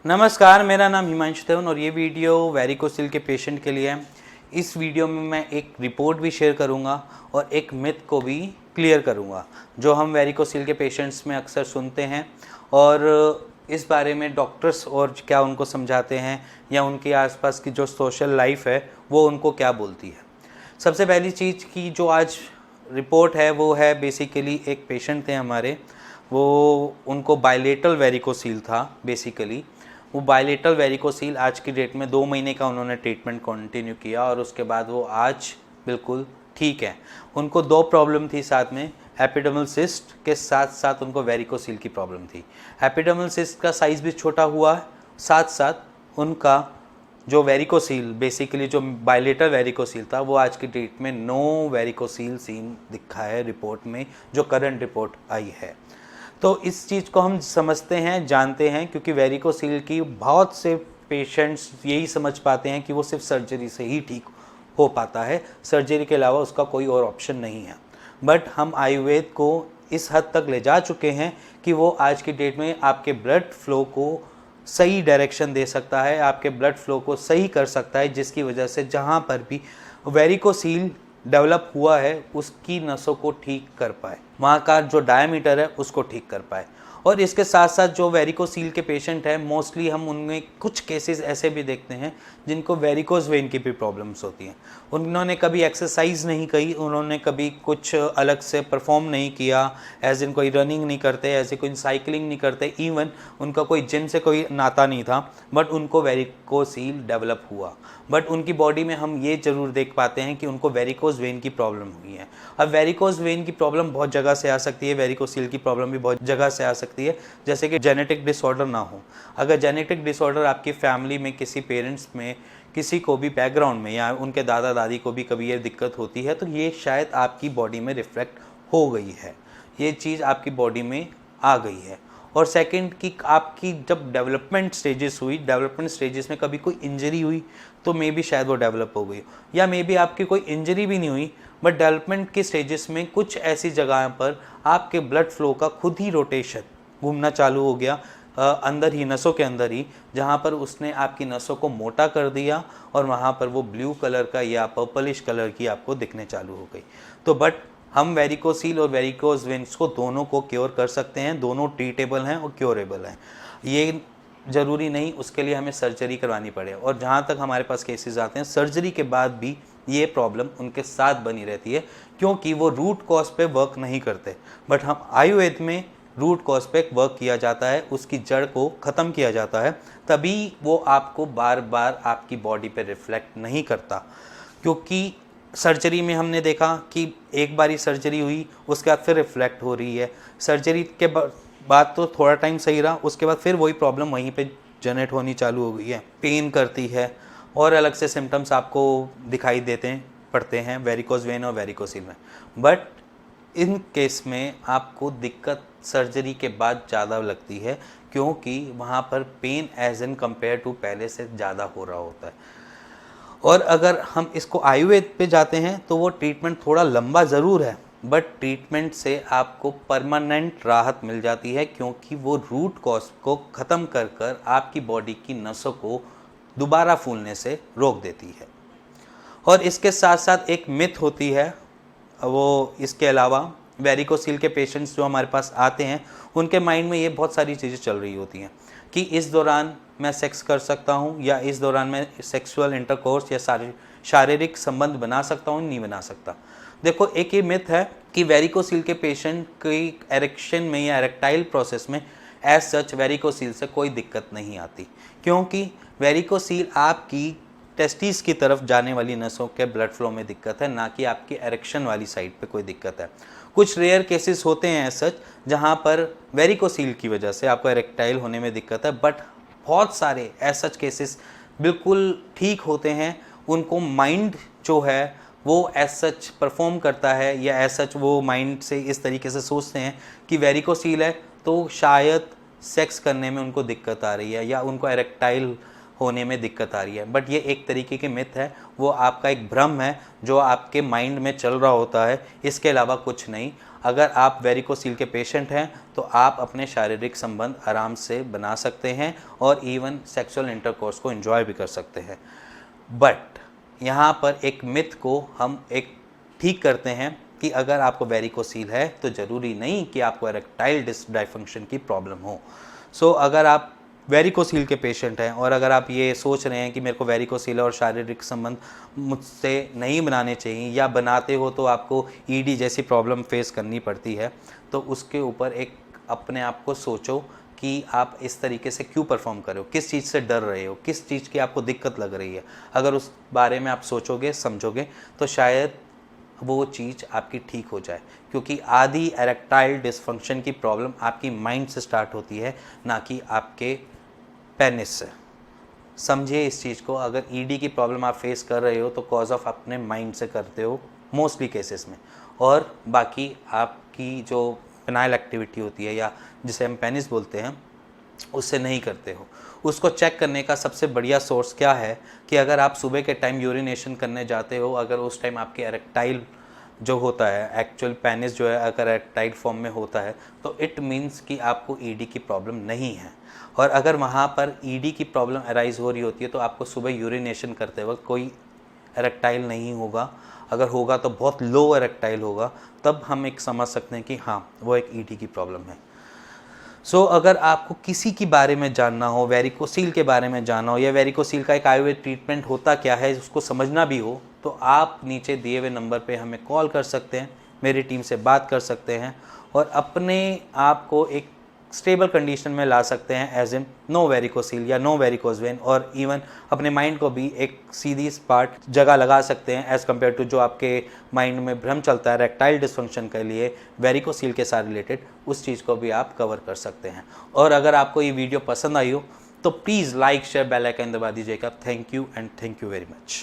नमस्कार, मेरा नाम हिमांशु देवन और ये वीडियो वेरिकोसिल के पेशेंट के लिए है। इस वीडियो में मैं एक रिपोर्ट भी शेयर करूंगा और एक मिथ को भी क्लियर करूंगा जो हम वेरिकोसिल के पेशेंट्स में अक्सर सुनते हैं और इस बारे में डॉक्टर्स और क्या उनको समझाते हैं या उनके आसपास की जो सोशल लाइफ है वो उनको क्या बोलती है। सबसे पहली चीज़ की जो आज रिपोर्ट है वो है बेसिकली एक पेशेंट थे हमारे, वो उनको बायलेटरल वेरिकोसिल था। बेसिकली वो बायलेटरल वेरिकोसिल आज की डेट में 2 महीने का उन्होंने ट्रीटमेंट कंटिन्यू किया और उसके बाद वो आज बिल्कुल ठीक है। उनको 2 प्रॉब्लम थी साथ में, एपिडर्मल सिस्ट के साथ साथ उनको वेरिकोसिल की प्रॉब्लम थी। एपिडर्मल सिस्ट का साइज़ भी छोटा हुआ, साथ साथ उनका जो वेरिकोसिल बेसिकली जो बायलेटरल वेरिकोसिल था वो आज की डेट में नो वेरिकोसिल सीन दिखा है रिपोर्ट में, जो करंट रिपोर्ट आई है। तो इस चीज़ को हम समझते हैं, जानते हैं, क्योंकि वेरिकोसिल की बहुत से पेशेंट्स यही समझ पाते हैं कि वो सिर्फ सर्जरी से ही ठीक हो पाता है, सर्जरी के अलावा उसका कोई और ऑप्शन नहीं है। बट हम आयुर्वेद को इस हद तक ले जा चुके हैं कि वो आज की डेट में आपके ब्लड फ्लो को सही डायरेक्शन दे सकता है, आपके ब्लड फ्लो को सही कर सकता है, जिसकी वजह से जहाँ पर भी वेरिकोसिल डेवलप हुआ है उसकी नसों को ठीक कर पाए, वहाँ का जो डायमीटर है उसको ठीक कर पाए। और इसके साथ साथ जो वेरिकोसिल के पेशेंट हैं मोस्टली हम उनमें कुछ केसेस ऐसे भी देखते हैं जिनको वेरिकोज वेन की भी प्रॉब्लम्स होती हैं। उन्होंने कभी एक्सरसाइज नहीं की, उन्होंने कभी कुछ अलग से परफॉर्म नहीं किया, एज इन कोई रनिंग नहीं करते, ऐसे कोई साइकिलिंग नहीं करते, इवन उनका कोई जिम से कोई नाता नहीं था, बट उनको वेरिकोसिल डेवलप हुआ। बट उनकी बॉडी में हम ये ज़रूर देख पाते हैं कि उनको वेरिकोज वेन की प्रॉब्लम हुई है। अब वेरिकोज वेन की प्रॉब्लम बहुत जगह से आ सकती है, वेरिकोसिल की प्रॉब्लम भी बहुत जगह से आ सकती है, जैसे कि जेनेटिक डिसऑर्डर ना हो। अगर जेनेटिक डिसऑर्डर आपकी फैमिली में किसी पेरेंट्स में किसी को भी बैकग्राउंड में या उनके दादा दादी को भी कभी ये दिक्कत होती है तो ये शायद आपकी बॉडी में रिफ्लेक्ट हो गई है, ये चीज़ आपकी बॉडी में आ गई है। और सेकंड कि आपकी जब डेवलपमेंट स्टेजेस हुई, डेवलपमेंट स्टेजेस में कभी कोई इंजरी हुई तो मे बी शायद वो डेवलप हो गई, या मे बी आपकी कोई इंजरी भी नहीं हुई बट डेवलपमेंट के स्टेजेस में कुछ ऐसी जगह पर आपके ब्लड फ्लो का खुद ही रोटेशन घूमना चालू हो गया, अंदर ही, नसों के अंदर ही, जहाँ पर उसने आपकी नसों को मोटा कर दिया और वहाँ पर वो ब्लू कलर का या पर्पलिश कलर की आपको दिखने चालू हो गई। तो बट हम वेरिकोसिल और वेरिकोज वेन्स को दोनों को क्योर कर सकते हैं, दोनों ट्रीटेबल हैं और क्योरेबल हैं। ये ज़रूरी नहीं उसके लिए हमें सर्जरी करवानी पड़े। और जहाँ तक हमारे पास केसेस आते हैं सर्जरी के बाद भी ये प्रॉब्लम उनके साथ बनी रहती है, क्योंकि वो रूट कॉज पे वर्क नहीं करते। बट हम आयुर्वेद में रूट कॉज पे वर्क किया जाता है, उसकी जड़ को ख़त्म किया जाता है, तभी वो आपको बार बार आपकी बॉडी पे रिफ्लेक्ट नहीं करता। क्योंकि सर्जरी में हमने देखा कि एक बारी सर्जरी हुई उसके बाद फिर रिफ्लेक्ट हो रही है, सर्जरी के बाद तो थोड़ा टाइम सही रहा, उसके बाद फिर वही प्रॉब्लम वहीं पे जनरेट होनी चालू हो गई है, पेन करती है और अलग से सिम्टम्स आपको दिखाई पड़ते हैं वेरिकोज वेन और वेरिकोसिल में। बट इन केस में आपको दिक्कत सर्जरी के बाद ज़्यादा लगती है, क्योंकि वहाँ पर pain as an compare to पहले से ज़्यादा हो रहा होता है। और अगर हम इसको आयुर्वेद पे जाते हैं तो वो ट्रीटमेंट थोड़ा लंबा ज़रूर है, बट ट्रीटमेंट से आपको परमानेंट राहत मिल जाती है, क्योंकि वो रूट कॉज को ख़त्म कर कर आपकी बॉडी की नसों को दोबारा फूलने से रोक देती है। और इसके साथ साथ एक मिथ होती है, वो इसके अलावा वेरिकोसिल के पेशेंट्स जो हमारे पास आते हैं उनके माइंड में ये बहुत सारी चीज़ें चल रही होती हैं कि इस दौरान मैं सेक्स कर सकता हूँ, या इस दौरान मैं सेक्सुअल इंटरकोर्स या शारीरिक संबंध बना सकता हूँ, नहीं बना सकता। देखो, एक ये मिथ है कि वेरिकोसिल के पेशेंट की एरेक्शन में या एरेक्टाइल प्रोसेस में एज सच वेरिकोसिल से कोई दिक्कत नहीं आती, क्योंकि वेरिकोसिल आपकी टेस्टिस की तरफ जाने वाली नसों के ब्लड फ्लो में दिक्कत है, ना कि आपकी एरेक्शन वाली साइड पे कोई दिक्कत है। कुछ रेयर केसेस होते हैं एज सच जहाँ पर वेरिकोसिल की वजह से आपको एरेक्टाइल होने में दिक्कत है, बट बहुत सारे एज सच केसेस बिल्कुल ठीक होते हैं। उनको माइंड जो है वो एज सच परफॉर्म करता है, या एज सच वो माइंड से इस तरीके से सोचते हैं कि वेरिकोसिल है तो शायद सेक्स करने में उनको दिक्कत आ रही है या उनको एरेक्टाइल होने में दिक्कत आ रही है। बट ये एक तरीके की मिथ है, वो आपका एक भ्रम है जो आपके माइंड में चल रहा होता है, इसके अलावा कुछ नहीं। अगर आप वेरिकोसील के पेशेंट हैं तो आप अपने शारीरिक संबंध आराम से बना सकते हैं और इवन सेक्सुअल इंटरकोर्स को एंजॉय भी कर सकते हैं। बट यहाँ पर एक मिथ को हम एक ठीक करते हैं कि अगर आपको वेरिकोसील है तो ज़रूरी नहीं कि आपको इरेक्टाइल डिस्क डायफंक्शन की प्रॉब्लम हो। सो अगर आप वेरिकोसील के पेशेंट हैं और अगर आप ये सोच रहे हैं कि मेरे को वेरिकोसील और शारीरिक संबंध मुझसे नहीं बनाने चाहिए या बनाते हो तो आपको ईडी जैसी प्रॉब्लम फेस करनी पड़ती है, तो उसके ऊपर एक अपने आप को सोचो कि आप इस तरीके से क्यों परफॉर्म कर रहे हो, किस चीज़ से डर रहे हो, किस चीज़ की आपको दिक्कत लग रही है। अगर उस बारे में आप सोचोगे समझोगे तो शायद वो चीज़ आपकी ठीक हो जाए, क्योंकि आधी एरेक्टाइल डिसफंक्शन की प्रॉब्लम आपकी माइंड से स्टार्ट होती है, ना कि आपके पेनिस से। समझिए इस चीज़ को। अगर ईडी की प्रॉब्लम आप फेस कर रहे हो तो कॉज ऑफ अपने माइंड से करते हो मोस्टली केसेस में, और बाकी आपकी जो पेनाइल एक्टिविटी होती है या जिसे हम पेनिस बोलते हैं उससे नहीं करते हो। उसको चेक करने का सबसे बढ़िया सोर्स क्या है कि अगर आप सुबह के टाइम यूरिनेशन करने जाते हो, अगर उस टाइम आपके एरेक्टाइल जो होता है, एक्चुअल पेनिस जो है अगर एरेक्टाइल फॉर्म में होता है तो इट मीन्स कि आपको ईडी की प्रॉब्लम नहीं है। और अगर वहाँ पर ईडी की प्रॉब्लम अराइज हो रही होती है तो आपको सुबह यूरिनेशन करते वक्त कोई एरेक्टाइल नहीं होगा, अगर होगा तो बहुत लो एरेक्टाइल होगा, तब हम एक समझ सकते हैं कि हाँ वो एक ईडी की प्रॉब्लम है। सो अगर आपको किसी के बारे में जानना हो, वेरिकोसील के बारे में जानना हो या वेरिकोसील का एक आयुर्वेद ट्रीटमेंट होता क्या है उसको समझना भी हो, तो आप नीचे दिए हुए नंबर पे हमें कॉल कर सकते हैं, मेरी टीम से बात कर सकते हैं और अपने आप को एक स्टेबल कंडीशन में ला सकते हैं, एज इन नो वेरिकोसील या नो वेरिकोज वेन, और इवन अपने माइंड को भी एक सीधी स्पाट जगह लगा सकते हैं एज़ कम्पेयर टू जो आपके माइंड में भ्रम चलता है रेक्टाइल डिसफंक्शन के लिए वेरिकोसील के साथ रिलेटेड, उस चीज़ को भी आप कवर कर सकते हैं। और अगर आपको ये वीडियो पसंद आई हो तो please like share bell icon दबा दीजिएगा। Thank you and thank you very much.